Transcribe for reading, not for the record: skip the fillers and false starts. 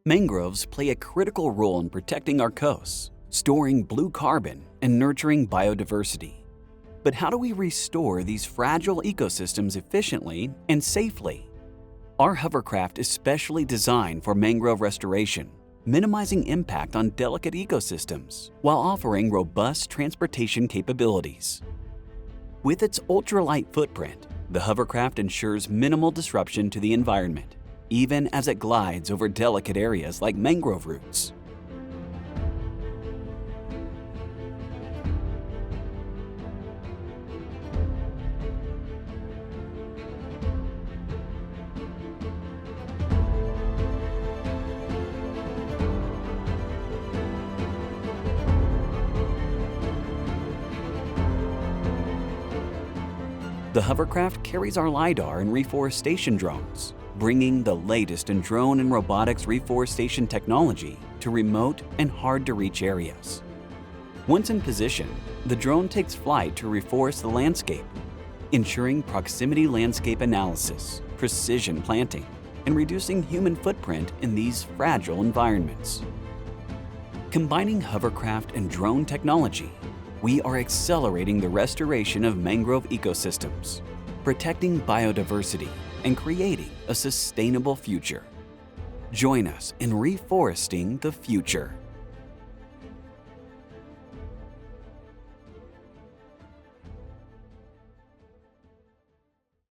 Mangroves play a critical role in protecting our coasts, storing blue carbon, and nurturing biodiversity. But how do we restore these fragile ecosystems efficiently and safely? Our hovercraft is specially designed for mangrove restoration, minimizing impact on delicate ecosystems while offering robust transportation capabilities. With its ultralight footprint, the hovercraft ensures minimal disruption to the environment, even as it glides over delicate areas like mangrove roots. The hovercraft carries our LiDAR and reforestation drones, bringing the latest in drone and robotics reforestation technology to remote and hard-to-reach areas. Once in position, the drone takes flight to reforest the landscape, ensuring proximity landscape analysis, precision planting, and reducing human footprint in these fragile environments. Combining hovercraft and drone technology, we are accelerating the restoration of mangrove ecosystems, protecting biodiversity, and creating a sustainable future. Join us in reforesting the future.